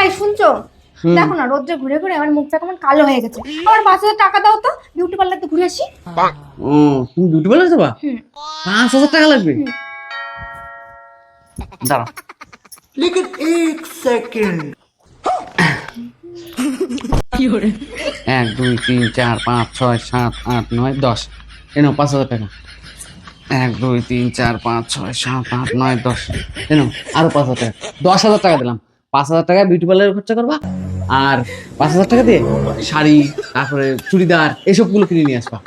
এই শুনছো? দেখো না রোদ্রে ঘুরে ঘুরে আমার মুখটা কেমন কালো হয়ে গেছে। আমার 5,000 টাকা দাও তো, বিউটি পার্লারতে ঘুরে আসি। ও তুমি বিউটি পার্লার যাবা? 5,000 টাকা লাগবে? দাঁড়াও। लेकिन एक सेकंड 1 2 3 4 5 6 7 8 9 10 এনো 5,000 টাকা। 1 2 3 4 5 6 7 8 9 10 এনো আরো 5,000 টাকা। 10,000 টাকা দিলাম। 5,000 টাকা বিউটি পার্লারে খরচা করবা, আর 5,000 টাকা দিয়ে শাড়ি, তারপরে চুড়িদার এসবগুলো কিনে নিয়ে আসবা।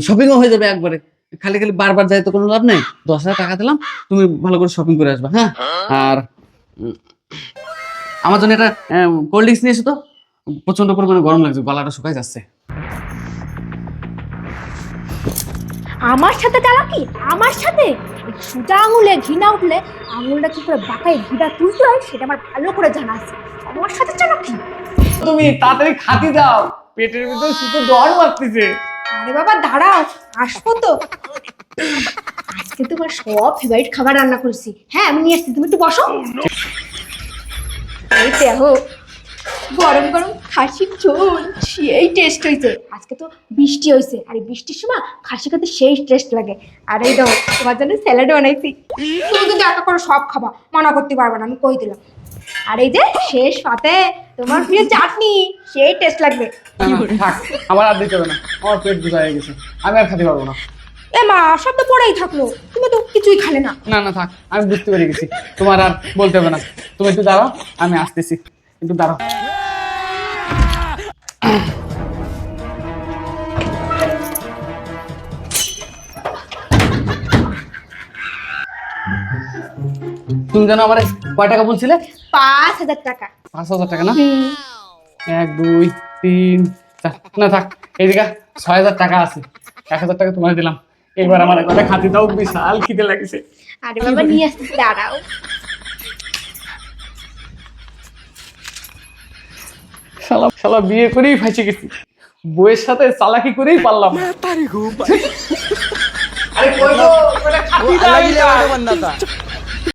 শপিংও হয়ে যাবে একবারে। খালি খালি বারবার যাই তো কোনো লাভ নেই। 10,000 টাকা দিলাম, তুমি ভালো করে শপিং করে আসবা। হ্যাঁ, আর আমার জন্য একটা কোল্ড ড্রিঙ্কস নিয়ে এসো তো। প্রচন্ড পরিমাণে গরম লাগছে, গলাটা শুকাই যাচ্ছে। আমার সাথে চালাকি? আমার সাথে? সোজা আঙুলে ঘি না উঠলে আঙুলটা কি করে বাঁকায় ঘিটা তুলতে হয় সেটা আমার ভালো করে জানা আছে। আমার সাথে চালাকি? তুমি তাড়াতাড়ি খাতি দাও, পেটের ভিতরে শুধু ডর মারতেছে। আরে বাবা দাঁড়াও, আসবো তো। আজকে তোমার সব ফেভারিট খাবার রান্না করেছি। হ্যাঁ আমি নিয়ে আসছি, তুমি একটু বসো। এই দেখো গরম গরম খাসির ঝোল, সেই টেস্ট হয়েছে। আজকে তো বৃষ্টি হয়েছে, আর এই বৃষ্টির সময় খাসি খেতে সেই টেস্ট লাগে। আর এই দাও তোমার জন্য স্যালাড বানাইছি। তুমি কিন্তু একা করে সব খাবা, মানা করতে পারবে না, আমি কই দিলাম। আর এই যে শেষ পাতে তোমার প্রিয় চাটনি, সেই টেস্ট লাগবে। থাক, আমার আর দিতে হবে না, আমার পেট বুঝা হয়ে গেছে, আমি আর খেতে পারবো না। এ মা, সব তো পড়েই থাকলো, তুমি তো কিছুই খালে না। না না থাক, আমি বুঝতে পেরে গেছি, তোমার আর বলতে হবে না। তুমি একটু দাঁড়াও, আমি আসতেছি, একটু দাঁড়াও। তুমি জানো আমার কয় টাকা বলছিলে? 5,000 টাকা। 5,000 টাকা না? 1 2 3 4, না থাক, এই জায়গা 6,000 টাকা আছে। 1,000 টাকা তোমার দিলাম। এবার আমার একটা খাতি দাও, বিশাল খিদে লাগছে। আরে বাবা নিয়ে আসতে দাঁড়াও। শালা শালা বিয়ে করেই ফাঁসে গেছি, বউয়ের সাথে চালাকি করেই পারলাম না। तारीख আরে কই গো, একটা খাতি দাও। बनना था